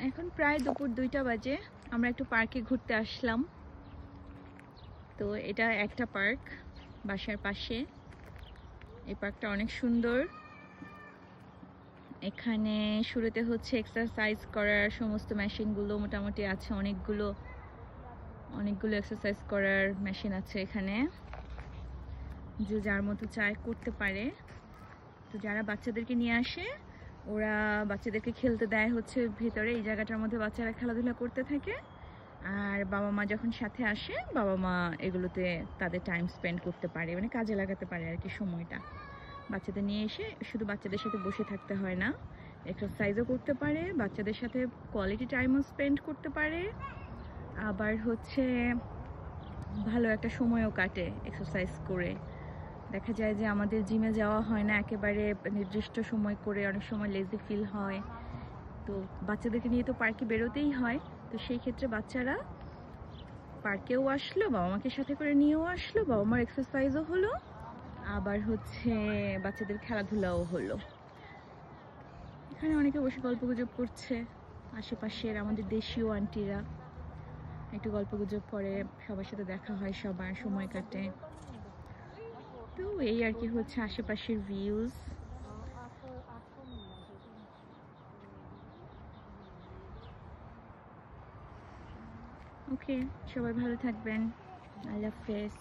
এখন প্রায় দুপুর 2টা বাজে। আমরা একটু পার্কে ঘুরতে আসলাম। তো এটা একটা পার্ক বাসার পাশে। এই পার্কটা অনেক সুন্দর। এখানে শুরুতে হচ্ছে এক্সারসাইজ করার সমস্ত মেশিনগুলো মোটামুটি আছে, অনেকগুলো এক্সারসাইজ করার মেশিন আছে এখানে, যে যার মতো চায় করতে পারে। তো যারা বাচ্চাদেরকে নিয়ে আসে ওরা বাচ্চাদেরকে খেলতে দেয় হচ্ছে ভেতরে, এই জায়গাটার মধ্যে বাচ্চারা খেলাধুলা করতে থাকে। আর বাবা মা যখন সাথে আসে বাবা মা এগুলোতে তাদের টাইম স্পেন্ড করতে পারে, মানে কাজে লাগাতে পারে আর কি সময়টা। বাচ্চাদের নিয়ে এসে শুধু বাচ্চাদের সাথে বসে থাকতে হয় না, এক্সারসাইজও করতে পারে, বাচ্চাদের সাথে কোয়ালিটি টাইমও স্পেন্ড করতে পারে, আবার হচ্ছে ভালো একটা সময়ও কাটে এক্সারসাইজ করে। দেখা যায় যে আমাদের জিমে যাওয়া হয় না একেবারে নির্দিষ্ট সময় করে, অনেক সময় লেজি ফিল হয়। তো বাচ্চাদেরকে নিয়ে তো পার্কে বেরোতেই হয়। তো সেই ক্ষেত্রে বাচ্চারা পার্কেও আসলো, বাবা মাকে সাথে করে নিয়েও আসলো, বাবা মার এক্সারসাইজও হলো, আবার হচ্ছে বাচ্চাদের খেলাধুলাও হলো। এখানে অনেকে বসে গল্পগুজব করছে, আশেপাশের আমাদের দেশীয় আন্টিরা একটু গল্পগুজব করে, সবার সাথে দেখা হয়, সবার সময় কাটে। তো এই আর কি হচ্ছে আশেপাশের ভিউজ। ওকে, সবাই ভালো থাকবেন। আল্লাহ হাফেজ।